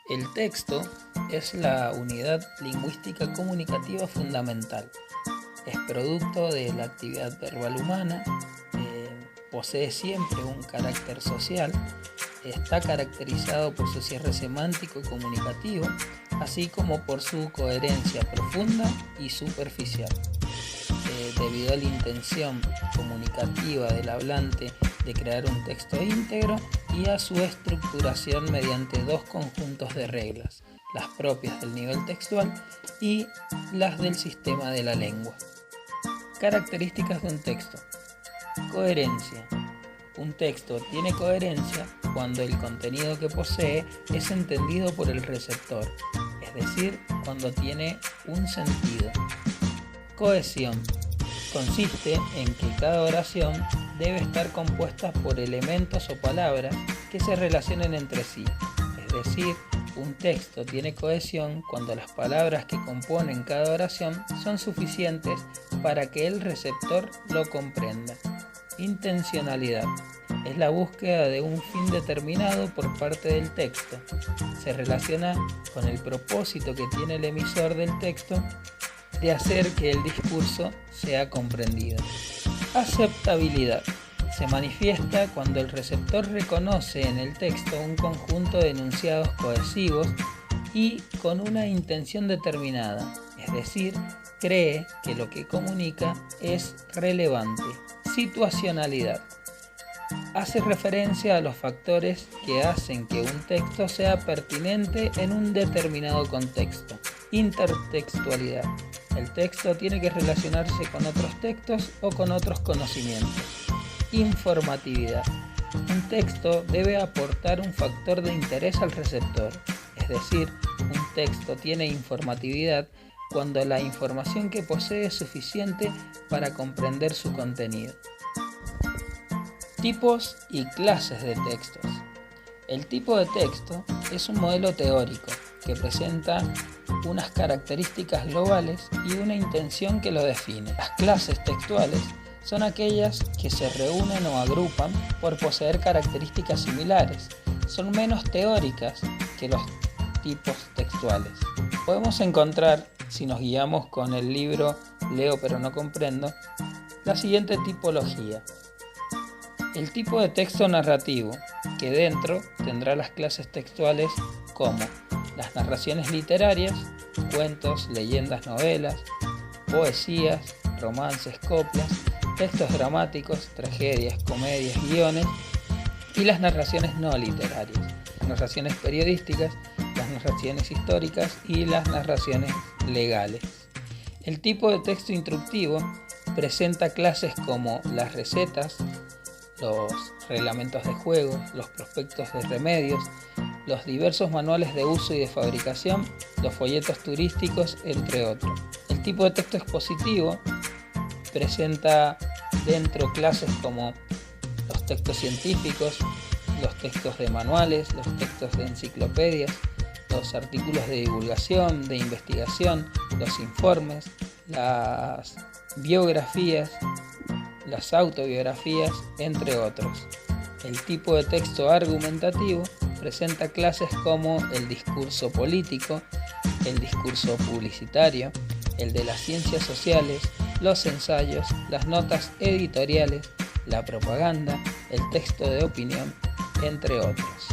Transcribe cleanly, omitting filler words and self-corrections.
El texto es la unidad lingüística comunicativa fundamental. Es producto de la actividad verbal humana, posee siempre un carácter social, está caracterizado por su cierre semántico y comunicativo, así como por su coherencia profunda y superficial. Debido a la intención comunicativa del hablante de crear un texto íntegro y a su estructuración mediante dos conjuntos de reglas, las propias del nivel textual y las del sistema de la lengua. Características de un texto. Coherencia. Un texto tiene coherencia cuando el contenido que posee es entendido por el receptor, es decir, cuando tiene un sentido. Cohesión. Consiste en que cada oración debe estar compuesta por elementos o palabras que se relacionen entre sí, es decir, un texto tiene cohesión cuando las palabras que componen cada oración son suficientes para que el receptor lo comprenda. Intencionalidad. Es la búsqueda de un fin determinado por parte del texto. Se relaciona con el propósito que tiene el emisor del texto de hacer que el discurso sea comprendido. Aceptabilidad. Se manifiesta cuando el receptor reconoce en el texto un conjunto de enunciados cohesivos y con una intención determinada, es decir, cree que lo que comunica es relevante. Situacionalidad. Hace referencia a los factores que hacen que un texto sea pertinente en un determinado contexto. Intertextualidad. El texto tiene que relacionarse con otros textos o con otros conocimientos. Informatividad. Un texto debe aportar un factor de interés al receptor, es decir, un texto tiene informatividad cuando la información que posee es suficiente para comprender su contenido. Tipos y clases de textos. El tipo de texto es un modelo teórico que presenta unas características globales y una intención que lo define. Las clases textuales son aquellas que se reúnen o agrupan por poseer características similares. Son menos teóricas que los tipos textuales. Podemos encontrar, si nos guiamos con el libro Leo pero no comprendo, la siguiente tipología. El tipo de texto narrativo, que dentro tendrá las clases textuales como las narraciones literarias, cuentos, leyendas, novelas, poesías, romances, coplas, textos dramáticos, tragedias, comedias, guiones y las narraciones no literarias, las narraciones periodísticas, las narraciones históricas y las narraciones legales. El tipo de texto instructivo presenta clases como las recetas, los reglamentos de juego, los prospectos de remedios, los diversos manuales de uso y de fabricación, los folletos turísticos, entre otros. El tipo de texto expositivo presenta dentro clases como los textos científicos, los textos de manuales, los textos de enciclopedias, los artículos de divulgación, de investigación, los informes, las biografías, las autobiografías, entre otros. El tipo de texto argumentativo presenta clases como el discurso político, el discurso publicitario, el de las ciencias sociales, los ensayos, las notas editoriales, la propaganda, el texto de opinión, entre otros.